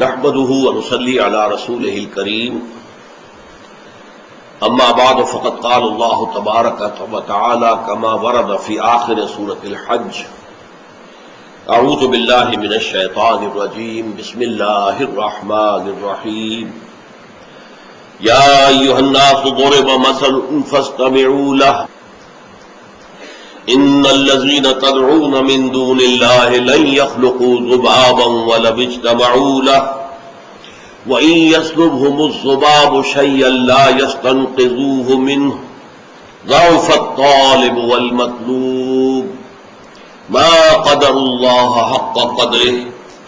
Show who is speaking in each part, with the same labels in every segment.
Speaker 1: نحمده ونصلي على رسوله الكريم اما بعد فقد قال الله تبارك وتعالى كما ورد في آخر سورة الحج اعوذ بالله من الشيطان الرجيم بسم الله الرحمن الرحيم يا أيها الناس ضرب مثل فاستمعوا له ان الذين تدعون من دون الله لن يخلقوا ذبابا ولو اجتمعوا له وان يسلبهم الذباب شيئا لا يستنقذوه منه ضعف الطالب والمطلوب ما قدر الله حق قدره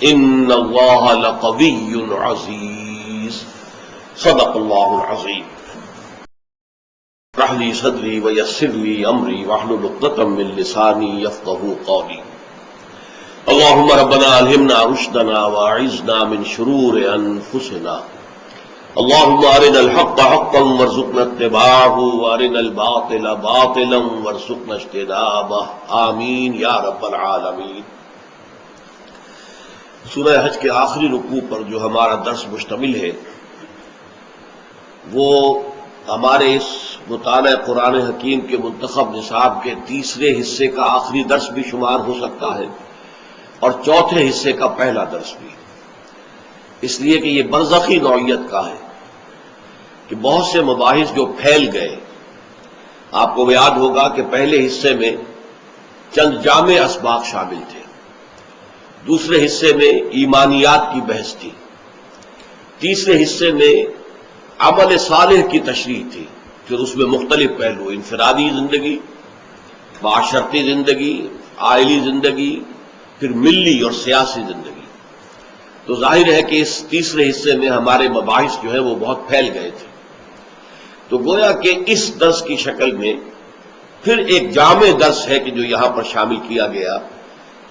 Speaker 1: ان الله لقوي عزيز صدق الله العظيم اشرح لي صدري ويسر لي امري واحلل عقدة من لساني يفقهوا قولي اللهم ربنا الهمنا رشدنا واعذنا من شرور انفسنا اللهم ارنا الحق حقا وارزقنا اتباعه وارنا الباطل باطلا وارزقنا اجتنابه آمین یا رب العالمین۔ سورہ حج کے آخری رکوع پر جو ہمارا درس مشتمل ہے وہ ہمارے اس مطالعہ قرآن حکیم کے منتخب نصاب کے تیسرے حصے کا آخری درس بھی شمار ہو سکتا ہے اور چوتھے حصے کا پہلا درس بھی، اس لیے کہ یہ برزخی نوعیت کا ہے کہ بہت سے مباحث جو پھیل گئے۔ آپ کو یاد ہوگا کہ پہلے حصے میں چند جامع اسباق شامل تھے، دوسرے حصے میں ایمانیات کی بحث تھی، تیسرے حصے میں عمل صالح کی تشریح تھی، پھر اس میں مختلف پہلو، انفرادی زندگی، معاشرتی زندگی، عائلی زندگی، پھر ملی اور سیاسی زندگی۔ تو ظاہر ہے کہ اس تیسرے حصے میں ہمارے مباحث جو ہے وہ بہت پھیل گئے تھے، تو گویا کہ اس درس کی شکل میں پھر ایک جامع درس ہے کہ جو یہاں پر شامل کیا گیا،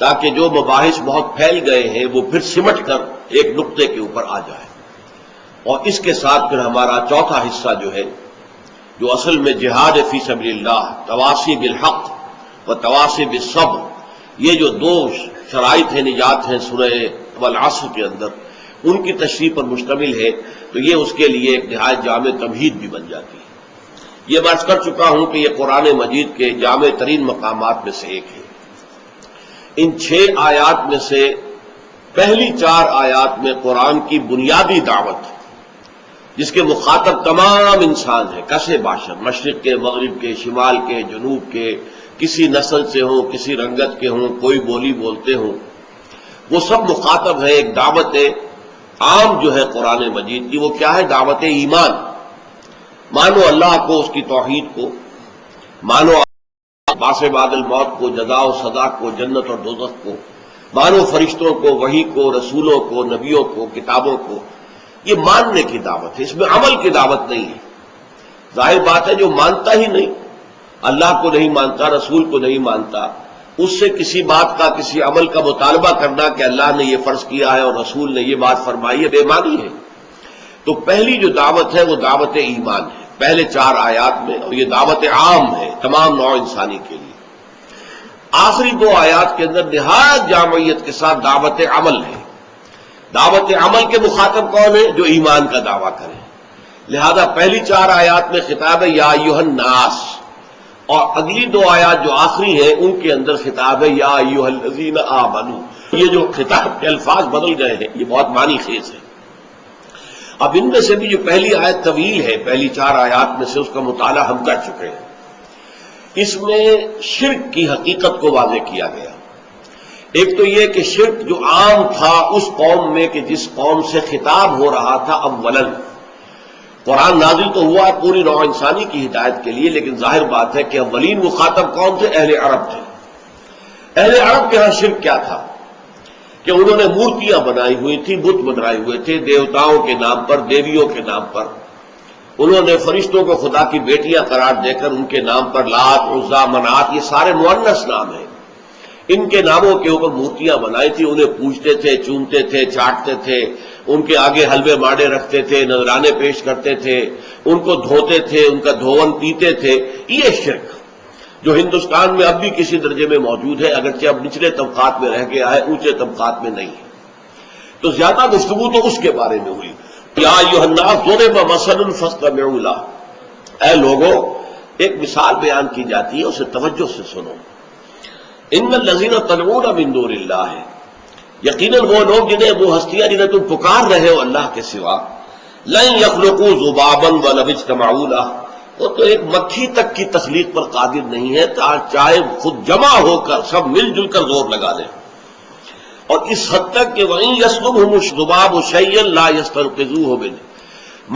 Speaker 1: تاکہ جو مباحث بہت پھیل گئے ہیں وہ پھر سمٹ کر ایک نقطے کے اوپر آ جائے۔ اور اس کے ساتھ پھر ہمارا چوتھا حصہ جو ہے، جو اصل میں جہاد فی سبیل اللہ، تواصی بالحق و تواصی بالصبر، یہ جو دو شرائط ہیں، نجات ہیں سورہ والعصر کے اندر، ان کی تشریح پر مشتمل ہے، تو یہ اس کے لیے ایک نہایت جامع تمہید بھی بن جاتی ہے۔ یہ بات کر چکا ہوں کہ یہ قرآن مجید کے جامع ترین مقامات میں سے ایک ہے۔ ان 6 آیات میں سے پہلی 4 آیات میں قرآن کی بنیادی دعوت، جس کے مخاطب تمام انسان ہیں، کسے باشر، مشرق کے، مغرب کے، شمال کے، جنوب کے، کسی نسل سے ہوں، کسی رنگت کے ہوں، کوئی بولی بولتے ہوں، وہ سب مخاطب ہیں۔ ایک دعوت عام جو ہے قرآن مجید کی، وہ کیا ہے؟ دعوت ایمان۔ مانو اللہ کو، اس کی توحید کو، مانو باس بعد الموت کو، جزا و سزا کو، جنت اور دوزخ کو، مانو فرشتوں کو، وحی کو، رسولوں کو، نبیوں کو، کتابوں کو۔ یہ ماننے کی دعوت ہے، اس میں عمل کی دعوت نہیں ہے۔ ظاہر بات ہے جو مانتا ہی نہیں، اللہ کو نہیں مانتا، رسول کو نہیں مانتا، اس سے کسی بات کا، کسی عمل کا مطالبہ کرنا کہ اللہ نے یہ فرض کیا ہے اور رسول نے یہ بات فرمائی ہے، بے معنی ہے۔ تو پہلی جو دعوت ہے وہ دعوت ایمان ہے پہلے 4 آیات میں، اور یہ دعوت عام ہے تمام نوع انسانی کے لیے۔ آخری 2 آیات کے اندر نہایت جامعیت کے ساتھ دعوت عمل ہے۔ دعوت عمل کے مخاطب کون ہے؟ جو ایمان کا دعویٰ کریں۔ لہذا پہلی 4 آیات میں خطاب ہے یا ایھا الناس، اور اگلی 2 آیات جو آخری ہیں ان کے اندر خطاب ہے یا ایھا الذین آمنوا۔ یہ جو خطاب کے الفاظ بدل گئے ہیں یہ بہت معنی خیز ہے۔ اب ان میں سے بھی جو پہلی آیت طویل ہے، پہلی 4 آیات میں سے، اس کا مطالعہ ہم کر چکے ہیں۔ اس میں شرک کی حقیقت کو واضح کیا گیا۔ ایک تو یہ کہ شرک جو عام تھا اس قوم میں کہ جس قوم سے خطاب ہو رہا تھا، اولاً قرآن نازل تو ہوا پوری نوع انسانی کی ہدایت کے لیے، لیکن ظاہر بات ہے کہ اولین مخاطب کون تھے؟ اہل عرب تھے۔ اہل عرب کے ہاں شرک کیا تھا کہ انہوں نے مورتیاں بنائی ہوئی تھی، بت بنائے ہوئے تھے دیوتاؤں کے نام پر، دیویوں کے نام پر۔ انہوں نے فرشتوں کو خدا کی بیٹیاں قرار دے کر ان کے نام پر لات، عزا، منات، یہ سارے مؤنث نام ہیں، ان کے ناموں کے اوپر مورتیاں بنائی تھی، انہیں پوجتے تھے، چومتے تھے، چاٹتے تھے، ان کے آگے حلوے ماڑے رکھتے تھے، نذرانے پیش کرتے تھے، ان کو دھوتے تھے، ان کا دھون پیتے تھے۔ یہ شرک جو ہندوستان میں اب بھی کسی درجے میں موجود ہے، اگرچہ اب نچلے طبقات میں رہ گیا ہے، اونچے طبقات میں نہیں ہے۔ تو زیادہ گفتگو تو اس کے بارے میں ہوئی. یا ایھا الناس ضرب مثل فاستمعوا لہ، اے لوگوں ایک مثال بیان کی جاتی ہے، اسے توجہ سے سنو. ان الذین تدعون من دون اللہ، یقیناً وہ لوگ جنہیں وہ ہستیاں جنہیں تم پکار رہے ہو اللہ کے سوا، لن یخلقوا ذبابا ولو اجتمعوا لہ، وہ تو ایک مکھی تک کی تخلیق پر قادر نہیں ہے چاہے خود جمع ہو کر سب مل جل کر زور لگا لیں. اور اس حد تک کہ وَإِن يَسْلُبْهُمُ الذُّبَابُ شَيْئًا لَا يَسْتَنقِذُوهُ مِنْهُ،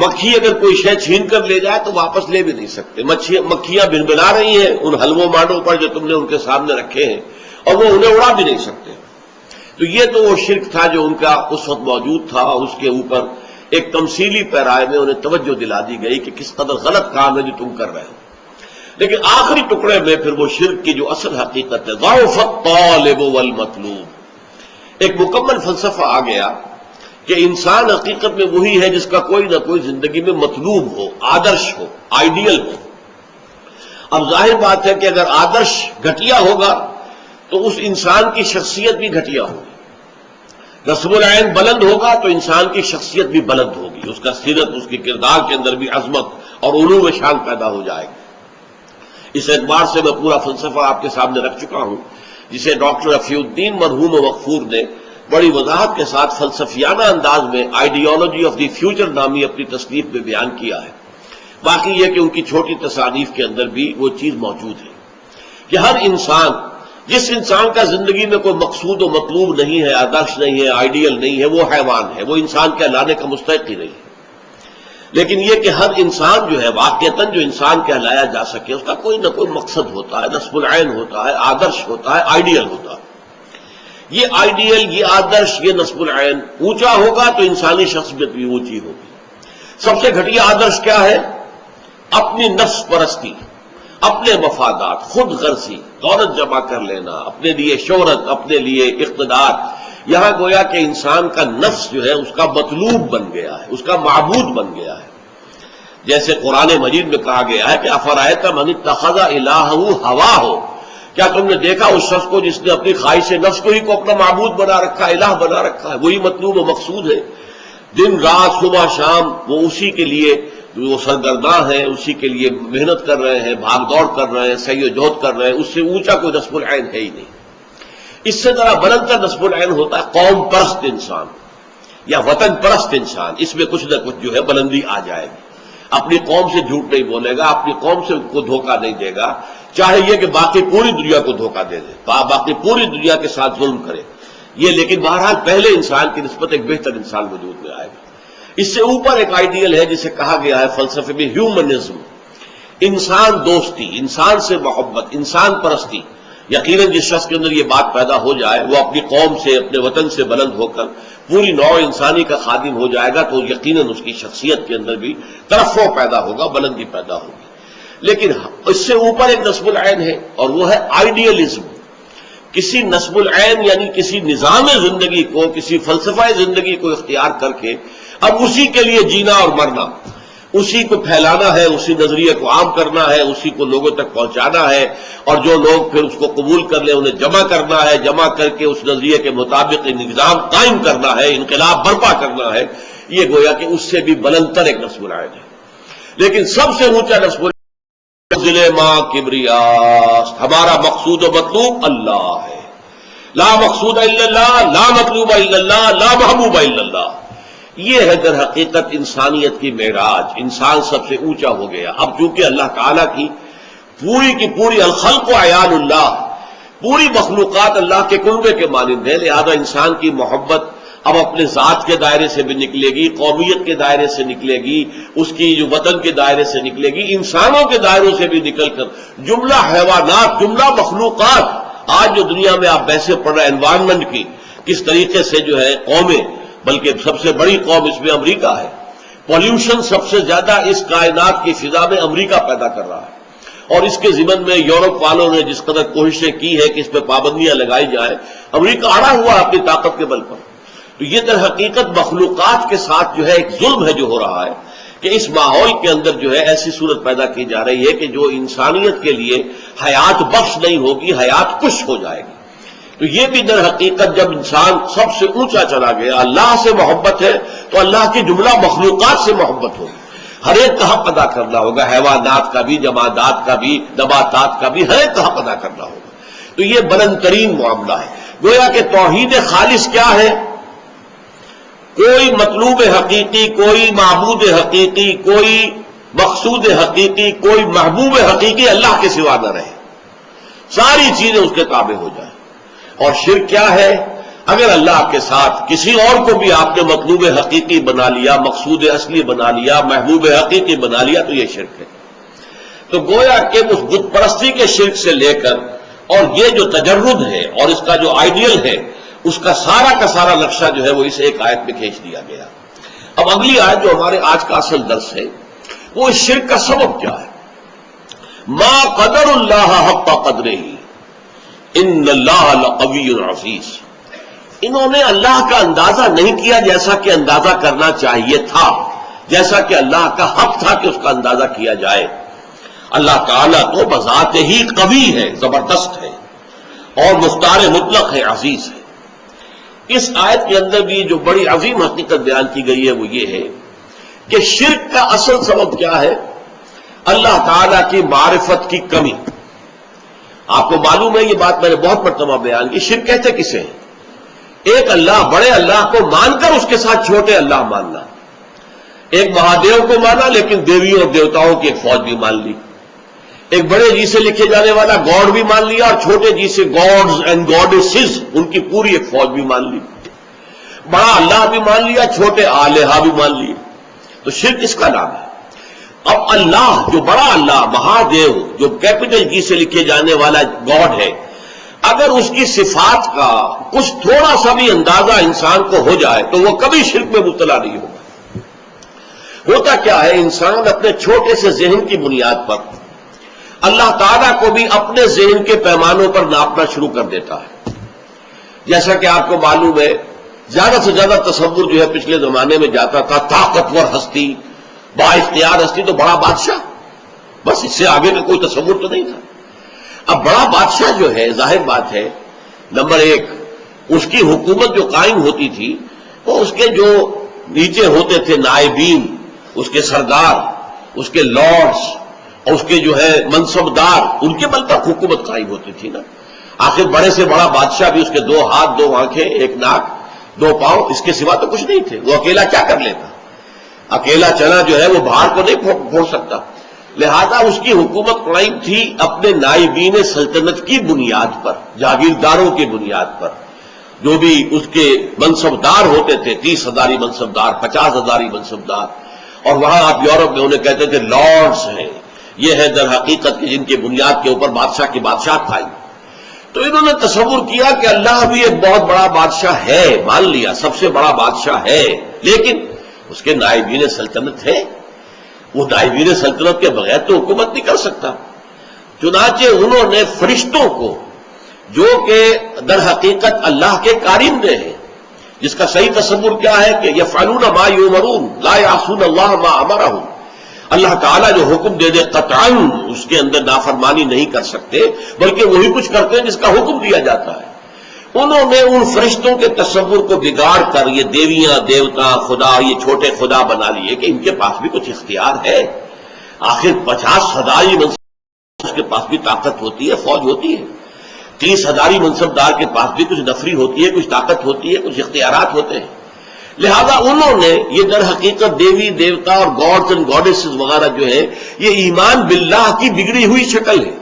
Speaker 1: مکھی اگر کوئی شے چھین کر لے جائے تو واپس لے بھی نہیں سکتے. مکھیاں بھنبھنا رہی ہیں ان حلووں مانڈوں پر جو تم نے ان کے سامنے رکھے ہیں، اور وہ انہیں اڑا بھی نہیں سکتے. تو یہ تو وہ شرک تھا جو ان کا اس وقت موجود تھا، اور اس کے اوپر ایک تمثیلی پیرائے میں انہیں توجہ دلا دی گئی کہ کس قدر غلط کام ہے جو تم کر رہے ہو. لیکن آخری ٹکڑے میں پھر وہ شرک کی جو اصل حقیقت ہے، ضعف الطالب والمطلوب، ایک مکمل فلسفہ آ گیا کہ انسان حقیقت میں وہی ہے جس کا کوئی نہ کوئی زندگی میں مطلوب ہو، آدرش ہو، آئیڈیل ہو. اب ظاہر بات ہے کہ اگر آدرش گھٹیا ہوگا تو اس انسان کی شخصیت بھی گھٹیا ہوگی. نصب العین بلند ہوگا تو انسان کی شخصیت بھی بلند ہوگی، اس کا سیرت، اس کے کردار کے اندر بھی عظمت اور علو شان پیدا ہو جائے گی. اس اعتبار سے میں پورا فلسفہ آپ کے سامنے رکھ چکا ہوں، جسے ڈاکٹر رفیع الدین مرحوم مغفور نے بڑی وضاحت کے ساتھ فلسفیانہ انداز میں آئیڈیالوجی آف دی فیوچر نامی اپنی تصنیف میں بیان کیا ہے. باقی یہ کہ ان کی چھوٹی تصانیف کے اندر بھی وہ چیز موجود ہے کہ ہر انسان، جس انسان کا زندگی میں کوئی مقصود و مطلوب نہیں ہے، آدرش نہیں ہے، آئیڈیل نہیں ہے، وہ حیوان ہے، وہ انسان کہلانے کا مستحق ہی نہیں ہے. لیکن یہ کہ ہر انسان جو ہے واقعتاً جو انسان کہلایا جا سکے، اس کا کوئی نہ کوئی مقصد ہوتا ہے، نصب العین ہوتا ہے، آدرش ہوتا ہے، آئیڈیل ہوتا ہے. یہ آئیڈیل، یہ آدرش، یہ نصب العین اونچا ہوگا تو انسانی شخصیت بھی اونچی ہوگی. سب سے گھٹیا آدرش کیا ہے؟ اپنی نفس پرستی، اپنے مفادات، خود غرضی، دولت جمع کر لینا، اپنے لیے شہرت، اپنے لیے اقتدار. یہاں گویا کہ انسان کا نفس جو ہے اس کا مطلوب بن گیا ہے، اس کا معبود بن گیا ہے. جیسے قرآن مجید میں کہا گیا ہے کہ افرأیت من اتخذ الہہ ہواہ، کیا تم نے دیکھا اس شخص کو جس نے اپنی خواہش نفس کو ہی کو اپنا معبود بنا رکھا، الہ بنا رکھا ہے، وہی مطلوب و مقصود ہے. دن رات صبح شام وہ اسی کے لیے وہ سرگرداں ہیں، اسی کے لیے محنت کر رہے ہیں، بھاگ دوڑ کر رہے ہیں، سعی و جہد کر رہے ہیں. اس سے اونچا کوئی نصب العین ہے ہی نہیں. اس سے ذرا بلندتر نصب العین ہوتا ہے قوم پرست انسان یا وطن پرست انسان. اس میں کچھ نہ کچھ جو ہے بلندی آ جائے گی. اپنی قوم سے جھوٹ نہیں بولے گا، اپنی قوم سے کو دھوکہ نہیں دے گا، چاہے یہ کہ باقی پوری دنیا کو دھوکہ دے دے، باقی پوری دنیا کے ساتھ ظلم کرے یہ. لیکن بہرحال پہلے انسان کی نسبت ایک بہتر انسان وجود میں آئے گا. اس سے اوپر ایک آئیڈیل ہے جسے کہا گیا ہے فلسفے میں ہیومنزم، انسان دوستی، انسان سے محبت، انسان پرستی. یقیناً جس شخص کے اندر یہ بات پیدا ہو جائے وہ اپنی قوم سے، اپنے وطن سے بلند ہو کر پوری نوع انسانی کا خادم ہو جائے گا، تو یقیناً اس کی شخصیت کے اندر بھی ترفع پیدا ہوگا، بلندی پیدا ہوگی. لیکن اس سے اوپر ایک نصب العین ہے اور وہ ہے آئیڈیلزم. کسی نصب العین یعنی کسی نظام زندگی کو، کسی فلسفہ زندگی کو اختیار کر کے اب اسی کے لیے جینا اور مرنا، اسی کو پھیلانا ہے، اسی نظریے کو عام کرنا ہے، اسی کو لوگوں تک پہنچانا ہے، اور جو لوگ پھر اس کو قبول کر لیں انہیں جمع کرنا ہے، جمع کر کے اس نظریے کے مطابق نظام قائم کرنا ہے، انقلاب برپا کرنا ہے. یہ گویا کہ اس سے بھی بلندتر ایک نصب العین ہے. لیکن سب سے اونچا نصب العین ذل ما کبریاست، ہمارا مقصود و مطلوب اللہ ہے. لا مقصود الا اللہ، لا مطلوب الا اللہ، لا محبوب الا اللہ. یہ ہے در حقیقت انسانیت کی معراج. انسان سب سے اونچا ہو گیا. اب چونکہ اللہ تعالیٰ کی پوری الخلق و عیال اللہ، پوری مخلوقات اللہ کے قربے کے مانند ہے، لہذا انسان کی محبت اب اپنے ذات کے دائرے سے بھی نکلے گی، قومیت کے دائرے سے نکلے گی، اس کی جو وطن کے دائرے سے نکلے گی، انسانوں کے دائروں سے بھی نکل کر جملہ حیوانات، جملہ مخلوقات. آج جو دنیا میں آپ بحثیں پڑھ رہے ہیں انوائرمنٹ کی، کس طریقے سے جو ہے قومیں، بلکہ سب سے بڑی قوم اس میں امریکہ ہے. پولیوشن سب سے زیادہ اس کائنات کی فضا میں امریکہ پیدا کر رہا ہے، اور اس کے ضمن میں یورپ والوں نے جس قدر کوششیں کی ہے کہ اس پہ پابندیاں لگائی جائیں، امریکہ اڑا ہوا ہے اپنی طاقت کے بل پر. تو یہ در حقیقت مخلوقات کے ساتھ جو ہے ایک ظلم ہے جو ہو رہا ہے کہ اس ماحول کے اندر جو ہے ایسی صورت پیدا کی جا رہی ہے کہ جو انسانیت کے لیے حیات بخش نہیں ہوگی، حیات کش ہو جائے گی. تو یہ بھی در حقیقت جب انسان سب سے اونچا چلا گیا، اللہ سے محبت ہے تو اللہ کی جملہ مخلوقات سے محبت ہوگی، ہر ایک کا حق ادا کرنا ہوگا، حیوانات کا بھی، جمادات کا بھی، نباتات کا بھی، ہر ایک کا حق ادا کرنا ہوگا۔ تو یہ بلند ترین معاملہ ہے۔ گویا کہ توحید خالص کیا ہے؟ کوئی مطلوب حقیقی، کوئی معبود حقیقی، کوئی مقصود حقیقی، کوئی محبوب حقیقی اللہ کے سوا نہ رہے، ساری چیزیں اس کے تابع ہو جائیں۔ اور شرک کیا ہے؟ اگر اللہ کے ساتھ کسی اور کو بھی آپ نے مطلوب حقیقی بنا لیا، مقصود اصلی بنا لیا، محبوب حقیقی بنا لیا، تو یہ شرک ہے۔ تو گویا کہ اس بت پرستی کے شرک سے لے کر اور یہ جو تجرد ہے اور اس کا جو آئیڈیل ہے، اس کا سارا نقشہ جو ہے وہ اس ایک آیت میں کھینچ دیا گیا۔ اب اگلی آیت جو ہمارے آج کا اصل درس ہے، وہ اس شرک کا سبب کیا ہے؟ ما قدر اللہ حق قدرہ ان اللہ لقوی عزیز۔ انہوں نے اللہ کا اندازہ نہیں کیا جیسا کہ اندازہ کرنا چاہیے تھا، جیسا کہ اللہ کا حق تھا کہ اس کا اندازہ کیا جائے۔ اللہ تعالیٰ تو بذات ہی قوی ہے، زبردست ہے، اور مختار مطلق ہے، عزیز ہے۔ اس آیت کے اندر بھی جو بڑی عظیم حقیقت بیان کی گئی ہے وہ یہ ہے کہ شرک کا اصل سبب کیا ہے؟ اللہ تعالیٰ کی معرفت کی کمی۔ آپ کو معلوم ہے، یہ بات میں نے بہت مرتبہ بیان کی، شرک کہتے کسے ہیں؟ ایک اللہ، بڑے اللہ کو مان کر اس کے ساتھ چھوٹے اللہ ماننا۔ ایک مہادیو کو مانا لیکن دیویوں اور دیوتاؤں کی ایک فوج بھی مان لی، ایک بڑے جی سے لکھے جانے والا گاڈ بھی مان لیا، اور چھوٹے جی سے گاڈز اینڈ گاڈیسز، ان کی پوری ایک فوج بھی مان لی، بڑا اللہ بھی مان لیا، چھوٹے آلہہ بھی مان لیے۔ تو شرک اس کا نام ہے۔ اب اللہ جو بڑا اللہ، مہادیو، جو کیپٹل جی سے لکھے جانے والا گاڈ ہے، اگر اس کی صفات کا کچھ تھوڑا سا بھی اندازہ انسان کو ہو جائے تو وہ کبھی شرک میں مبتلا نہیں ہوگا۔ ہوتا کیا ہے، انسان اپنے چھوٹے سے ذہن کی بنیاد پر اللہ تعالیٰ کو بھی اپنے ذہن کے پیمانوں پر ناپنا شروع کر دیتا ہے۔ جیسا کہ آپ کو معلوم ہے، زیادہ سے زیادہ تصور جو ہے پچھلے زمانے میں جاتا تھا، طاقتور ہستی، با اختیار ہستی تو بڑا بادشاہ، بس اس سے آگے کا کوئی تصور تو نہیں تھا۔ اب بڑا بادشاہ جو ہے، ظاہر بات ہے، نمبر ایک، اس کی حکومت جو قائم ہوتی تھی وہ اس کے جو نیچے ہوتے تھے نائبین، اس کے سردار، اس کے لارڈز، اور اس کے جو ہے منصبدار، ان کے بل پر حکومت قائم ہوتی تھی نا۔ آخر بڑے سے بڑا بادشاہ بھی اس کے 2 ہاتھ، 2 آنکھیں، 1 ناک، 2 پاؤں، اس کے سوا تو کچھ نہیں تھے۔ وہ اکیلا کیا کر لیتا؟ اکیلا چنا جو ہے وہ باہر کو نہیں پھوڑ سکتا، لہذا اس کی حکومت قائم تھی اپنے نائبین سلطنت کی بنیاد پر، جاگیرداروں کی بنیاد پر، جو بھی اس کے منصبدار ہوتے تھے، 30 ہزاری منصبدار، 50 ہزاری منصبدار، اور وہاں آپ یورپ میں انہیں کہتے تھے لارڈز ہیں۔ یہ ہے در حقیقت کہ جن کی بنیاد کے اوپر بادشاہ کی بادشاہت تھا۔ تو انہوں نے تصور کیا کہ اللہ بھی ایک بہت بڑا بادشاہ ہے، مان لیا سب سے بڑا بادشاہ ہے، لیکن اس کے نائبین سلطنت ہے، وہ نائبین سلطنت کے بغیر تو حکومت نہیں کر سکتا۔ چنانچہ انہوں نے فرشتوں کو، جو کہ در حقیقت اللہ کے کارندے ہیں، جس کا صحیح تصور کیا ہے کہ یفعلون ما یؤمرون لا یعصون اللہ ما امرہم، اللہ تعالیٰ جو حکم دے دے قطعاً اس کے اندر نافرمانی نہیں کر سکتے، بلکہ وہی کچھ کرتے ہیں جس کا حکم دیا جاتا ہے۔ انہوں نے ان فرشتوں کے تصور کو بگاڑ کر یہ دیویاں، دیوتا، خدا، یہ چھوٹے خدا بنا لیے کہ ان کے پاس بھی کچھ اختیار ہے۔ آخر 50 ہزاری منصب اس کے پاس بھی طاقت ہوتی ہے، فوج ہوتی ہے، 30 ہزاری منصبدار کے پاس بھی کچھ نفری ہوتی ہے، کچھ طاقت ہوتی ہے، کچھ اختیارات ہوتے ہیں۔ لہذا انہوں نے یہ در حقیقت دیوی، دیوتا اور گاڈز اینڈ گاڈیسز وغیرہ جو ہے، یہ ایمان باللہ کی بگڑی ہوئی شکل ہے،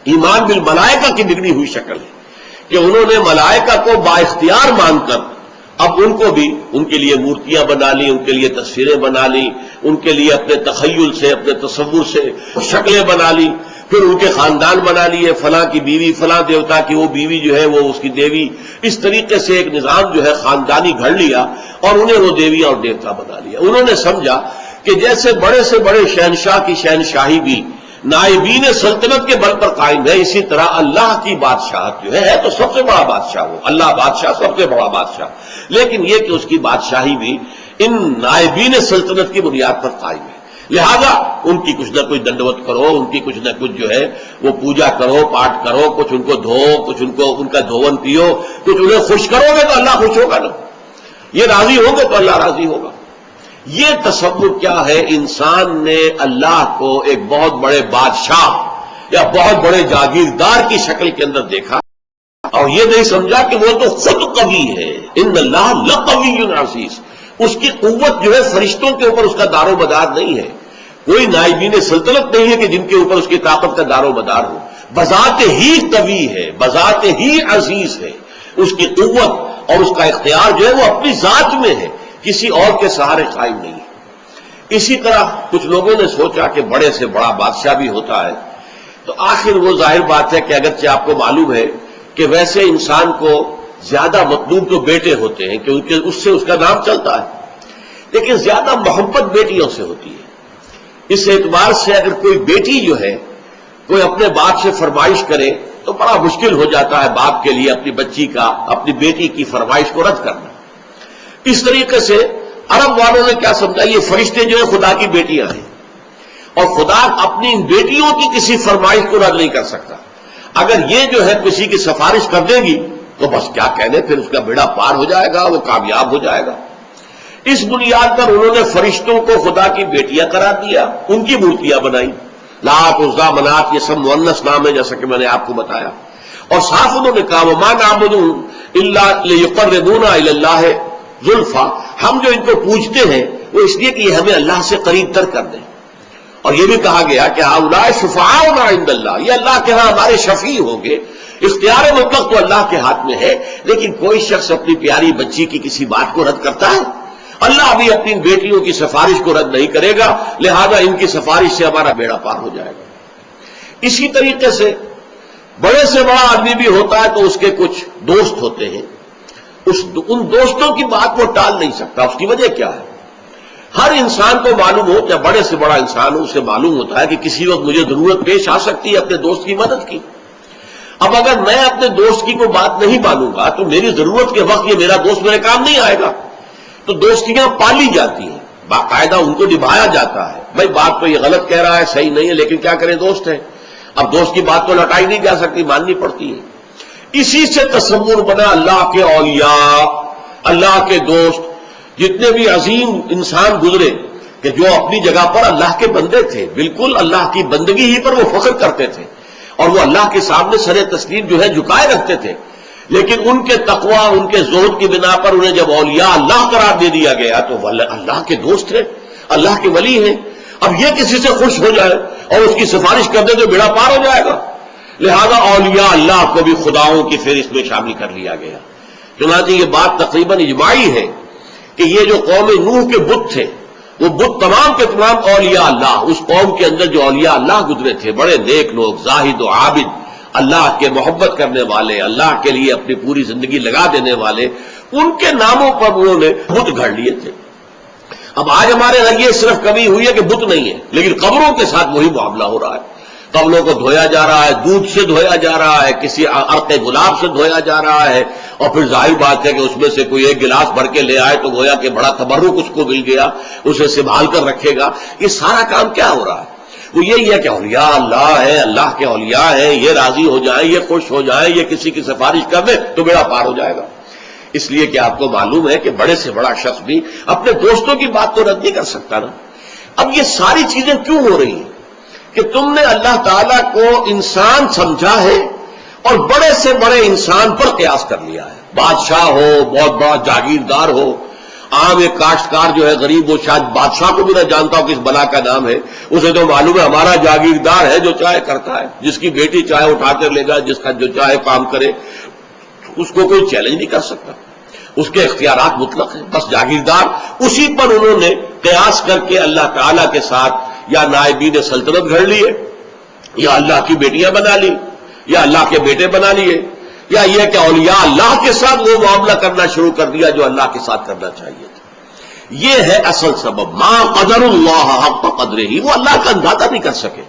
Speaker 1: ایمان بالملائکہ کی بگڑی ہوئی شکل ہے، کہ انہوں نے ملائکہ کو با اختیار مان کر اب ان کو بھی ان کے لیے مورتیاں بنا لی، ان کے لیے تصویریں بنا لی، ان کے لیے اپنے تخیل سے، اپنے تصور سے شکلیں بنا لی، پھر ان کے خاندان بنا لیے، فلاں کی بیوی فلاں دیوتا کی وہ بیوی جو ہے وہ اس کی دیوی، اس طریقے سے ایک نظام جو ہے خاندانی گھڑ لیا اور انہیں وہ دیوی اور دیوتا بنا لیا۔ انہوں نے سمجھا کہ جیسے بڑے سے بڑے شہنشاہ کی شہنشاہی بھی نائبین سلطنت کے بل پر قائم ہے، اسی طرح اللہ کی بادشاہت جو ہے تو سب سے بڑا بادشاہ ہو، اللہ بادشاہ سب سے بڑا بادشاہ، لیکن یہ کہ اس کی بادشاہی بھی ان نائبین سلطنت کی بنیاد پر قائم ہے۔ لہذا ان کی کچھ نہ کچھ دنڈوت کرو، ان کی کچھ نہ کچھ جو ہے وہ پوجا کرو، پاٹ کرو، کچھ ان کو دھو، کچھ ان کا دھون پیو، کچھ انہیں خوش کرو گے تو اللہ خوش ہوگا نا، یہ راضی ہوں گے تو اللہ راضی ہوگا۔ یہ تصور کیا ہے، انسان نے اللہ کو ایک بہت بڑے بادشاہ یا بہت بڑے جاگیردار کی شکل کے اندر دیکھا، اور یہ نہیں سمجھا کہ وہ تو خود قوی ہے، ان اللہ لقوی عزیز، اس کی قوت جو ہے فرشتوں کے اوپر اس کا دار و مدار نہیں ہے، کوئی نائبین سلطنت نہیں ہے کہ جن کے اوپر اس کی طاقت کا دار و مدار ہو، بذات ہی قوی ہے، بذات ہی عزیز ہے، اس کی قوت اور اس کا اختیار جو ہے وہ اپنی ذات میں ہے، کسی اور کے سہارے قائم نہیں ہے۔ اسی طرح کچھ لوگوں نے سوچا کہ بڑے سے بڑا بادشاہ بھی ہوتا ہے، تو آخر وہ ظاہر بات ہے کہ اگرچہ آپ کو معلوم ہے کہ ویسے انسان کو زیادہ مطلوب تو بیٹے ہوتے ہیں کیونکہ اس سے اس کا نام چلتا ہے، لیکن زیادہ محبت بیٹیوں سے ہوتی ہے۔ اس اعتبار سے اگر کوئی بیٹی جو ہے کوئی اپنے باپ سے فرمائش کرے تو بڑا مشکل ہو جاتا ہے باپ کے لیے اپنی بچی کا، اپنی بیٹی کی فرمائش کو رد کرنا۔ اس طریقے سے عرب والوں نے کیا سمجھا، یہ فرشتے جو ہے خدا کی بیٹیاں ہیں، اور خدا اپنی بیٹیوں کی کسی فرمائش کو رد نہیں کر سکتا۔ اگر یہ جو ہے کسی کی سفارش کر دیں گی تو بس کیا کہنے، پھر اس کا بیڑا پار ہو جائے گا، وہ کامیاب ہو جائے گا۔ اس بنیاد پر انہوں نے فرشتوں کو خدا کی بیٹیاں قرار دیا، ان کی مورتیاں بنائی، لات، عزا، منات، یہ سب مؤنث نام ہے جیسا کہ میں نے آپ کو بتایا، اور صاف انہوں نے کہا وما نعبدهم الا ليقربونا الى الله زلفا، ہم جو ان کو پوجتے ہیں وہ اس لیے کہ یہ ہمیں اللہ سے قریب تر کر دیں۔ اور یہ بھی کہا گیا کہ هؤلاء شفعاؤنا عند اللہ، یہ اللہ کے ہاں ہمارے شفیع ہوں گے۔ اختیار مطلق تو اللہ کے ہاتھ میں ہے، لیکن کوئی شخص اپنی پیاری بچی کی کسی بات کو رد کرتا ہے؟ اللہ بھی اپنی بیٹیوں کی سفارش کو رد نہیں کرے گا، لہذا ان کی سفارش سے ہمارا بیڑا پار ہو جائے گا۔ اسی طریقے سے بڑے سے بڑا آدمی بھی ہوتا ہے تو اس کے کچھ دوست ہوتے ہیں، ان دوستوں کی بات وہ ٹال نہیں سکتا۔ اس کی وجہ کیا ہے؟ ہر انسان کو معلوم ہو، یا بڑے سے بڑا انسان ہو، اسے معلوم ہوتا ہے کہ کسی وقت مجھے ضرورت پیش آ سکتی ہے اپنے دوست کی مدد کی۔ اب اگر میں اپنے دوست کی کوئی بات نہیں مانوں گا تو میری ضرورت کے وقت یہ میرا دوست میرے کام نہیں آئے گا۔ تو دوستیاں پالی جاتی ہیں، باقاعدہ ان کو نبھایا جاتا ہے۔ بھائی بات تو یہ غلط کہہ رہا ہے، صحیح نہیں ہے، لیکن کیا کریں، دوست ہے، اب دوست کی بات تو لٹائی نہیں جا سکتی، ماننی پڑتی ہے۔ اسی سے تصور بنا اللہ کے اولیاء، اللہ کے دوست، جتنے بھی عظیم انسان گزرے کہ جو اپنی جگہ پر اللہ کے بندے تھے، بالکل اللہ کی بندگی ہی پر وہ فخر کرتے تھے، اور وہ اللہ کے سامنے سر تسلیم جو ہے جھکائے رکھتے تھے، لیکن ان کے تقویٰ، ان کے زہد کی بنا پر انہیں جب اولیاء اللہ قرار دے دیا گیا تو وہ اللہ کے دوست ہیں، اللہ کے ولی ہیں۔ اب یہ کسی سے خوش ہو جائے اور اس کی سفارش کر دے تو بیڑا پار ہو جائے گا، لہذا اولیاء اللہ کو بھی خداؤں کی فہرست میں شامل کر لیا گیا۔ چنانچہ یہ بات تقریباً اجماعی ہے کہ یہ جو قوم نوح کے بت تھے، وہ بت تمام کے تمام اولیاء اللہ، اس قوم کے اندر جو اولیاء اللہ گزرے تھے، بڑے نیک لوگ، زاہد و عابد، اللہ کے محبت کرنے والے، اللہ کے لیے اپنی پوری زندگی لگا دینے والے، ان کے ناموں پر انہوں نے بت گھڑ لیے تھے۔ اب آج ہمارے ذریعے صرف کمی ہوئی ہے کہ بت نہیں ہے، لیکن قبروں کے ساتھ وہی معاملہ ہو رہا ہے۔ قبروں کو دھویا جا رہا ہے، دودھ سے دھویا جا رہا ہے، کسی عرق گلاب سے دھویا جا رہا ہے، اور پھر ظاہر بات ہے کہ اس میں سے کوئی ایک گلاس بھر کے لے آئے تو گویا کہ بڑا تبرک اس کو مل گیا، اسے سنبھال کر رکھے گا۔ یہ سارا کام کیا ہو رہا ہے؟ وہ یہی ہے کہ اولیاء اللہ ہے، اللہ کے اولیاء ہیں، یہ راضی ہو جائیں، یہ خوش ہو جائیں، یہ کسی کی سفارش کر دیں تو بیڑا پار ہو جائے گا۔ اس لیے کہ آپ کو معلوم ہے کہ بڑے سے بڑا شخص بھی اپنے دوستوں کی بات تو رد نہیں کر سکتا نا۔ اب یہ ساری چیزیں کیوں ہو رہی ہیں کہ تم نے اللہ تعالیٰ کو انسان سمجھا ہے اور بڑے سے بڑے انسان پر قیاس کر لیا ہے، بادشاہ ہو، بہت بڑا جاگیردار ہو، عام ایک کاشتکار جو ہے غریب، وہ شاید بادشاہ کو بھی نہ جانتا ہو کس بلا کا نام ہے، اسے تو معلوم ہے ہمارا جاگیردار ہے جو چاہے کرتا ہے، جس کی بیٹی چاہے اٹھا کر لے گا، جس کا جو چاہے کام کرے، اس کو کوئی چیلنج نہیں کر سکتا، اس کے اختیارات مطلق ہیں، بس جاگیردار۔ اسی پر انہوں نے قیاس کر کے اللہ تعالیٰ کے ساتھ یا نائبین سلطنت گھڑ لیے، یا اللہ کی بیٹیاں بنا لی، یا اللہ کے بیٹے بنا لیے، یا یہ کہ اولیاء اللہ کے ساتھ وہ معاملہ کرنا شروع کر دیا جو اللہ کے ساتھ کرنا چاہیے تھا۔ یہ ہے اصل سبب، ما قدر اللہ حق قدرہ، وہ اللہ کا اندازہ نہیں کر سکے۔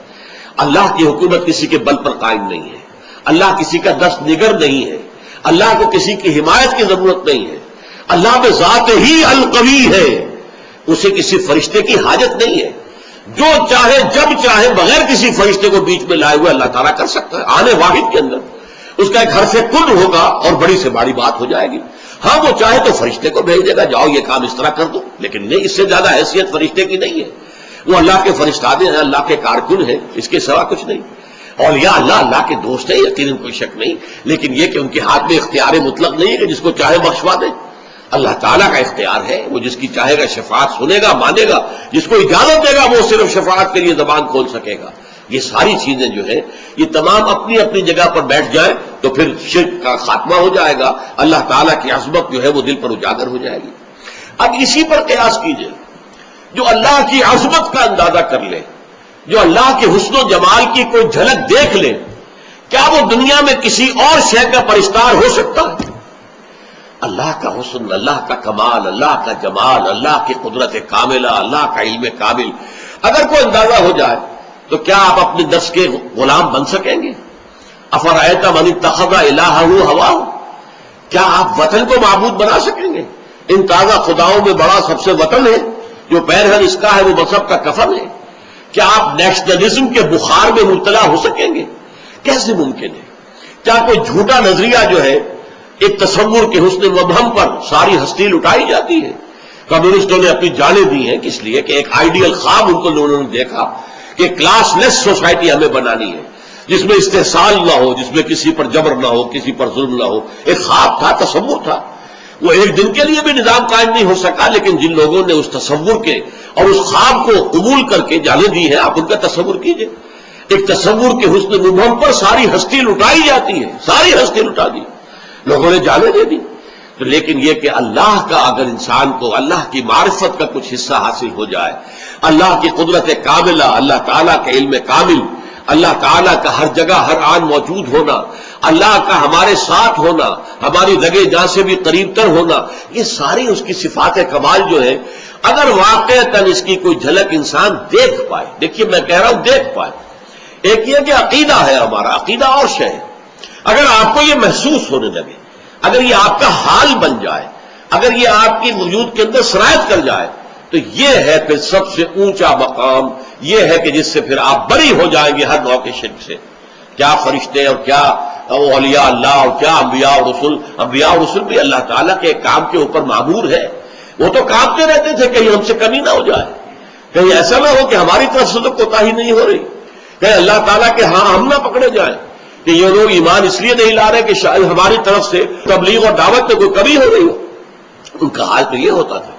Speaker 1: اللہ کی حکومت کسی کے بل پر قائم نہیں ہے، اللہ کسی کا دست نگر نہیں ہے، اللہ کو کسی کی حمایت کی ضرورت نہیں ہے، اللہ بذات ہی القوی ہے، اسے کسی فرشتے کی حاجت نہیں ہے۔ جو چاہے جب چاہے بغیر کسی فرشتے کو بیچ میں لائے ہوئے اللہ تعالیٰ کر سکتا ہے. آنے واحد کے اندر اس کا ایک حرف کن ہوگا اور بڑی سے بڑی بات ہو جائے گی. ہاں وہ چاہے تو فرشتے کو بھیج دے گا، جاؤ یہ کام اس طرح کر دو، لیکن نہیں، اس سے زیادہ حیثیت فرشتے کی نہیں ہے. وہ اللہ کے فرشتادے ہیں، اللہ کے کارکن ہیں، اس کے سوا کچھ نہیں. اولیاء اللہ کے دوست ہیں، یقیناً کوئی شک نہیں، لیکن یہ کہ ان کے ہاتھ میں اختیار مطلق نہیں ہے کہ جس کو چاہے بخشوا دے. اللہ تعالیٰ کا اختیار ہے، وہ جس کی چاہے گا شفاعت سنے گا، مانے گا، جس کو اجازت دے گا وہ صرف شفاعت کے لیے زبان کھول سکے گا. یہ ساری چیزیں جو ہیں یہ تمام اپنی اپنی جگہ پر بیٹھ جائیں تو پھر شرک کا خاتمہ ہو جائے گا، اللہ تعالیٰ کی عظمت جو ہے وہ دل پر اجاگر ہو جائے گی. اب اسی پر قیاس کیجئے، جو اللہ کی عظمت کا اندازہ کر لے، جو اللہ کے حسن و جمال کی کوئی جھلک دیکھ لے، کیا وہ دنیا میں کسی اور شے کا پرستار ہو سکتا ہے؟ اللہ کا حسن، اللہ کا کمال، اللہ کا جمال، اللہ کی قدرت کاملہ، اللہ کا علم کامل اگر کوئی اندازہ ہو جائے تو کیا آپ اپنے نفس کے غلام بن سکیں گے؟ افرأیت من اتخذ الہہ ہواہ، کیا آپ وطن کو معبود بنا سکیں گے؟ ان تازہ خداؤں میں بڑا سب سے وطن ہے، جو پیر ہر اس کا ہے وہ مذہب کا کفن ہے. کیا آپ نیشنلزم کے بخار میں مبتلا ہو سکیں گے؟ کیسے ممکن ہے؟ کیا کوئی جھوٹا نظریہ جو ہے ایک تصور کے حسن مبہم پر ساری ہستی لٹائی جاتی ہے؟ کمیونسٹوں نے اپنی جانیں دی ہیں کس لیے کہ ایک آئیڈیل خواب ان کو لوگوں نے دیکھا کہ کلاس لیس سوسائٹی ہمیں بنانی ہے، جس میں استحصال نہ ہو، جس میں کسی پر جبر نہ ہو، کسی پر ظلم نہ ہو. ایک خواب تھا، تصور تھا. وہ ایک دن کے لیے بھی نظام قائم نہیں ہو سکا، لیکن جن لوگوں نے اس تصور کے اور اس خواب کو قبول کر کے جانیں دی ہیں، آپ ان کا تصور کیجئے. ایک تصور کے حسن مبہم پر ساری ہستی لٹائی جاتی ہے، ساری ہستی لٹا دی، لوگوں نے جانیں دے دی. تو لیکن یہ کہ اللہ کا اگر انسان کو اللہ کی معرفت کا کچھ حصہ حاصل ہو جائے، اللہ کی قدرت کاملہ، اللہ تعالیٰ کا علم کامل، اللہ تعالیٰ کا ہر جگہ ہر آن موجود ہونا، اللہ کا ہمارے ساتھ ہونا، ہماری رگے جاں سے بھی قریب تر ہونا، یہ ساری اس کی صفات کمال جو ہے اگر واقعتاً اس کی کوئی جھلک انسان دیکھ پائے. دیکھیے میں کہہ رہا ہوں دیکھ پائے. ایک یہ کہ عقیدہ ہے ہمارا، عقیدہ اور شے ہے. اگر آپ کو یہ محسوس ہونے لگے، اگر یہ آپ کا حال بن جائے، اگر یہ آپ کی وجود کے اندر سرایت کر جائے، تو یہ ہے پھر سب سے اونچا مقام. یہ ہے کہ جس سے پھر آپ بری ہو جائیں گے ہر نوع کے شرک سے. کیا فرشتے اور کیا اولیاء اللہ اور کیا انبیاء اور رسول. انبیاء اور رسول بھی اللہ تعالیٰ کے کام کے اوپر معمور ہے. وہ تو کانپتے رہتے تھے کہیں ہم سے کمی نہ ہو جائے، کہیں ایسا نہ ہو کہ ہماری طرف سے تو کوتاہی نہیں ہو رہی، کہیں اللہ تعالیٰ کے ہاں ہم نہ پکڑے جائیں، کہ یہ لوگ ایمان اس لیے نہیں لا رہے کہ شاید ہماری طرف سے تبلیغ اور دعوت میں کوئی کمی ہو رہی ہو. ان کا حال تو یہ ہوتا تھا.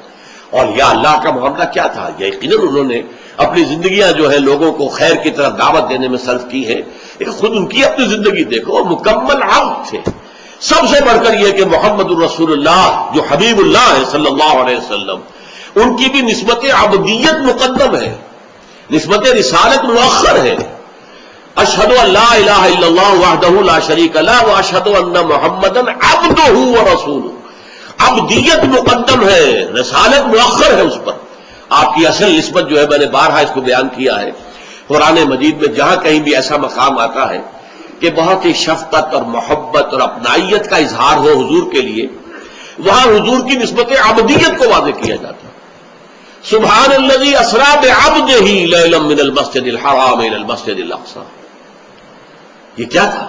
Speaker 1: اور یا اللہ کا معاملہ کیا تھا؟ یقیناً انہوں نے اپنی زندگیاں جو ہے لوگوں کو خیر کی طرف دعوت دینے میں صرف کی ہے. خود ان کی اپنی زندگی دیکھو، مکمل عبد تھے. سب سے بڑھ کر یہ کہ محمد الرسول اللہ جو حبیب اللہ ہے صلی اللہ علیہ وسلم، ان کی بھی نسبت عبدیت مقدم ہے، نسبت رسالت مؤخر ہے. اشہد ان لا الہ الا اللہ وحدہ لا شریک لہ واشہد ان محمدا عبدہ ورسولہ. عبدیت مقدم ہے، رسالت مؤخر ہے اس پر. آپ کی اصل نسبت جو ہے، میں نے بارہا اس کو بیان کیا ہے، قرآن مجید میں جہاں کہیں بھی ایسا مقام آتا ہے کہ بہت ہی شفقت اور محبت اور اپنائیت کا اظہار ہو حضور کے لیے، وہاں حضور کی نسبت عبدیت کو واضح کیا جاتا ہے. سبحان الذی اسری بعبدہ لیلا من المسجد الحرام الى المسجد الاقصی. یہ کیا تھا؟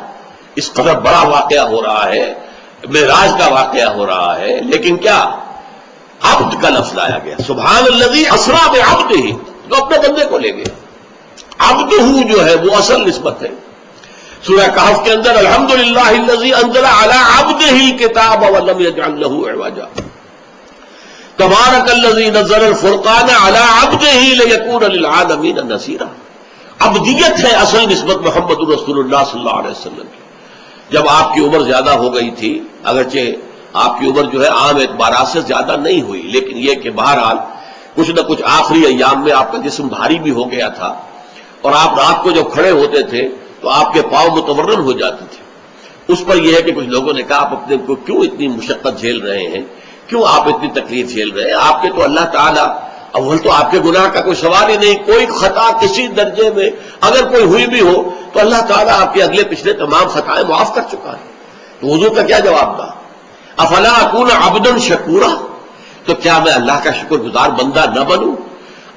Speaker 1: اس قدر بڑا واقعہ ہو رہا ہے، معراج کا واقعہ ہو رہا ہے، لیکن کیا عبد کا لفظ لایا گیا. سبحان الذی اسری بعبدہ، جو اپنے بندے کو لے گئے. عبدہ جو ہے وہ اصل نسبت ہے. سورہ کہف کے اندر الحمدللہ الذی انزل علی عبدہ الکتاب ولم یجعل لہ عوجا، تبارک الذی نزل الفرقان علی عبدہ لیکون للعالمین نذیرا. عبدیت ہے اصل نسبت محمد رسول اللہ صلی اللہ علیہ وسلم کی. جب آپ کی عمر زیادہ ہو گئی تھی، اگرچہ آپ کی عمر جو ہے عام اعتبارات سے زیادہ نہیں ہوئی، لیکن یہ کہ بہرحال کچھ نہ کچھ آخری ایام میں آپ کا جسم بھاری بھی ہو گیا تھا، اور آپ رات کو جب کھڑے ہوتے تھے تو آپ کے پاؤں متورم ہو جاتے تھے. اس پر یہ ہے کہ کچھ لوگوں نے کہا آپ اپنے کو کیوں اتنی مشقت جھیل رہے ہیں، کیوں آپ اتنی تکلیف جھیل رہے ہیں؟ آپ کے تو اللہ تعالیٰ اول تو آپ کے گناہ کا کوئی سوال ہی نہیں، کوئی خطا کسی درجے میں اگر کوئی ہوئی بھی ہو تو اللہ تعالیٰ آپ کے اگلے پچھلے تمام خطائیں معاف کر چکا ہے. تو حضور کا کیا جواب تھا؟ افلا اکون عبدا شکورا، تو کیا میں اللہ کا شکر گزار بندہ نہ بنوں؟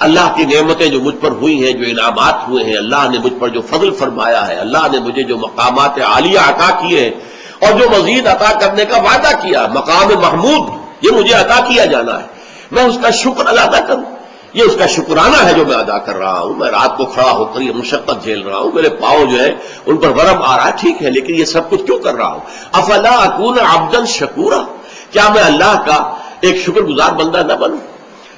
Speaker 1: اللہ کی نعمتیں جو مجھ پر ہوئی ہیں، جو انعامات ہوئے ہیں، اللہ نے مجھ پر جو فضل فرمایا ہے، اللہ نے مجھے جو مقامات عالیہ عطا کیے ہیں اور جو مزید عطا کرنے کا وعدہ کیا، مقام محمود یہ مجھے عطا کیا جانا ہے، میں اس کا شکر ادا کروں۔ یہ اس کا شکرانہ ہے جو میں ادا کر رہا ہوں۔ میں رات کو کھڑا ہو کر یہ مشقت جھیل رہا ہوں، میرے پاؤں جو ہے ان پر ورم آ رہا ہے، ٹھیک ہے، لیکن یہ سب کچھ کیوں کر رہا ہوں؟ افلا اکون عبدا شکورا، کیا میں اللہ کا ایک شکر گزار بندہ نہ بنوں؟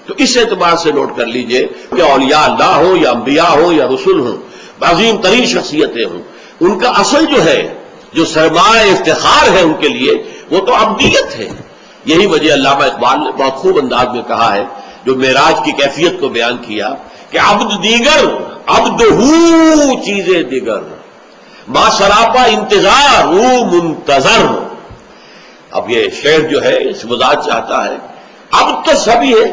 Speaker 1: تو اس اعتبار سے نوٹ کر لیجئے کہ اولیاء اللہ ہو یا انبیاء ہو یا رسول ہوں، عظیم ترین شخصیتیں ہوں، ان کا اصل جو ہے، جو سرمایہ افتخار ہے ان کے لیے، وہ تو عبدیت ہے۔ یہی وجہ علامہ اقبال نے بہت خوب انداز میں کہا ہے، جو معراج کی کیفیت کو بیان کیا کہ عبد دیگر عبد ہو چیزیں دیگر، ما سراپا انتظار او منتظر۔ اب یہ شعر جو ہے اس وضاحت چاہتا ہے، عبد تو سبھی ہے،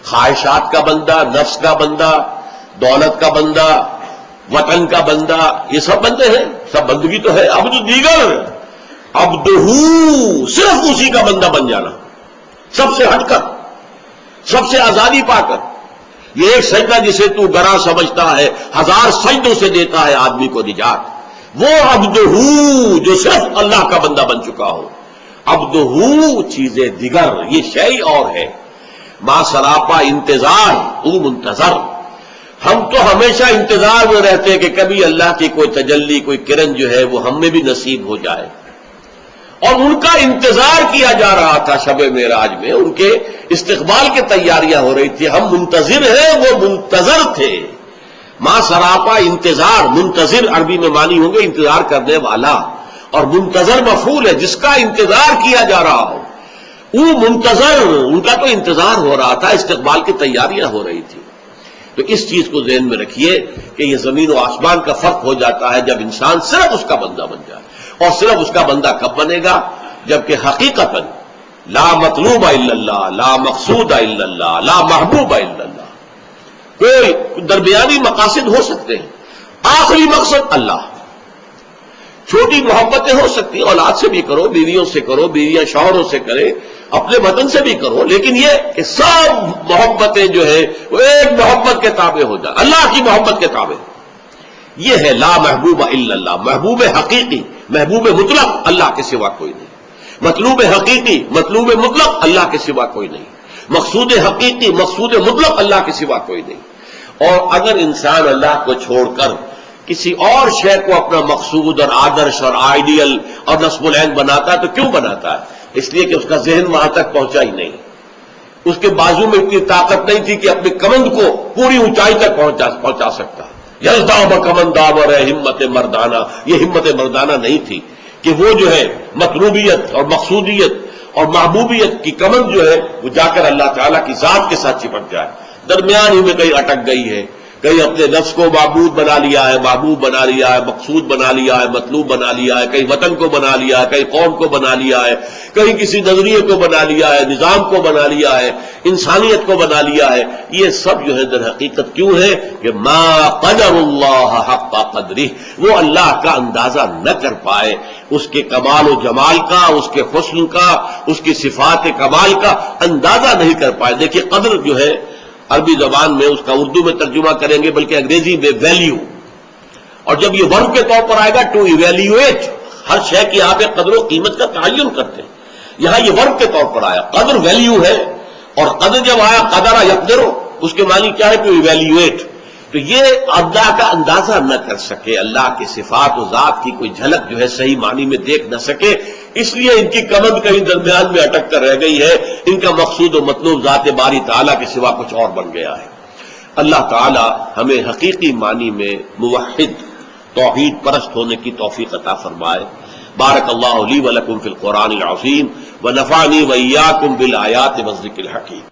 Speaker 1: خواہشات کا بندہ، نفس کا بندہ، دولت کا بندہ، وطن کا بندہ، یہ سب بندے ہیں، سب بندگی تو ہے۔ عبد دیگر عبد ہو، صرف اسی کا بندہ بن جانا، سب سے ہٹ کر، سب سے آزادی پا کر۔ یہ ایک سجدہ جسے تو گراں سمجھتا ہے، ہزار سجدوں سے دیتا ہے آدمی کو نجات، وہ عبد ہو جو صرف اللہ کا بندہ بن چکا ہو۔ عبد ہو چیزیں دیگر، یہ شے اور ہے۔ ما سراپا انتظار او منتظر، ہم تو ہمیشہ انتظار میں رہتے ہیں کہ کبھی اللہ کی کوئی تجلی، کوئی کرن جو ہے وہ ہم میں بھی نصیب ہو جائے، اور ان کا انتظار کیا جا رہا تھا شب معراج میں، ان کے استقبال کی تیاریاں ہو رہی تھی۔ ہم منتظر ہیں، وہ منتظر تھے۔ ما سراپا انتظار، منتظر عربی میں معنی ہوں گے انتظار کرنے والا، اور منتظر مفعول ہے جس کا انتظار کیا جا رہا ہو۔ وہ منتظر، ان کا تو انتظار ہو رہا تھا، استقبال کی تیاریاں ہو رہی تھی۔ تو اس چیز کو ذہن میں رکھیے کہ یہ زمین و آسمان کا فرق ہو جاتا ہے جب انسان صرف اس کا بندہ بن جائے، اور صرف اس کا بندہ کب بنے گا؟ جبکہ حقیقتاً لا مطلوب الا اللہ، لا مقصود الا اللہ، لا محبوب الا اللہ۔ کوئی درمیانی مقاصد ہو سکتے ہیں، آخری مقصد اللہ۔ چھوٹی محبتیں ہو سکتی ہیں، اولاد سے بھی کرو، بیویوں سے کرو، بیویاں شوہروں سے کرے، اپنے وطن سے بھی کرو، لیکن یہ کہ سب محبتیں جو ہے وہ ایک محبت کے تابع ہو جائیں، اللہ کی محبت کے تابع۔ یہ ہے لا محبوب الا اللہ، محبوب حقیقی، محبوب مطلق اللہ کے سوا کوئی نہیں، مطلوب حقیقی، مطلوب مطلق اللہ کے سوا کوئی نہیں، مقصود حقیقی، مقصود مطلق اللہ کے سوا کوئی نہیں۔ اور اگر انسان اللہ کو چھوڑ کر کسی اور شے کو اپنا مقصود اور آدرش اور آئیڈیل اور نصب العین بناتا ہے تو کیوں بناتا ہے؟ اس لیے کہ اس کا ذہن وہاں تک پہنچا ہی نہیں، اس کے بازو میں اتنی طاقت نہیں تھی کہ اپنی کمند کو پوری اونچائی تک پہنچا سکتا۔ یزدا بکمند داور ہے ہمت مردانہ، یہ ہمت مردانہ نہیں تھی کہ وہ جو ہے مطلوبیت اور مقصودیت اور محبوبیت کی کمند جو ہے وہ جا کر اللہ تعالیٰ کی ذات کے ساتھ چپٹ جائے، درمیان ہی میں کہیں اٹک گئی ہے، کہیں اپنے نفس کو معبود بنا لیا ہے، محبوب بنا لیا ہے، مقصود بنا لیا ہے، مطلوب بنا لیا ہے، کہیں وطن کو بنا لیا ہے، کہیں قوم کو بنا لیا ہے، کہیں کسی نظریے کو بنا لیا ہے، نظام کو بنا لیا ہے، انسانیت کو بنا لیا ہے۔ یہ سب جو ہے در حقیقت کیوں ہے کہ ما قدر اللہ حق قدرہ، وہ اللہ کا اندازہ نہ کر پائے، اس کے کمال و جمال کا، اس کے حسن کا، اس کی صفات کمال کا اندازہ نہیں کر پائے۔ دیکھیے قدر جو ہے عربی زبان میں اس کا اردو میں ترجمہ کریں گے، بلکہ انگریزی میں ویلیو، اور جب یہ ورب کے طور پر آئے گا ٹو ایویلیویٹ، ہر شے کی آپ ایک قدر و قیمت کا تعین کرتے ہیں، یہاں یہ ورب کے طور پر آیا، قدر ویلیو ہے، اور قدر جب آیا قدر یقدر، اس کے معنی کیا ہے؟ To evaluate. تو یہ اللہ کا اندازہ نہ کر سکے، اللہ کی صفات و ذات کی کوئی جھلک جو ہے صحیح معنی میں دیکھ نہ سکے، اس لیے ان کی کمند کہیں درمیان میں اٹک کر رہ گئی ہے، ان کا مقصود و مطلوب ذات باری تعالیٰ کے سوا کچھ اور بن گیا ہے۔ اللہ تعالیٰ ہمیں حقیقی معنی میں موحد، توحید پرست ہونے کی توفیق عطا فرمائے۔ بارک اللہ لی و لکم فی القرآن العظیم ونفعنی وإیاکم بالآیات والذکر الحکیم۔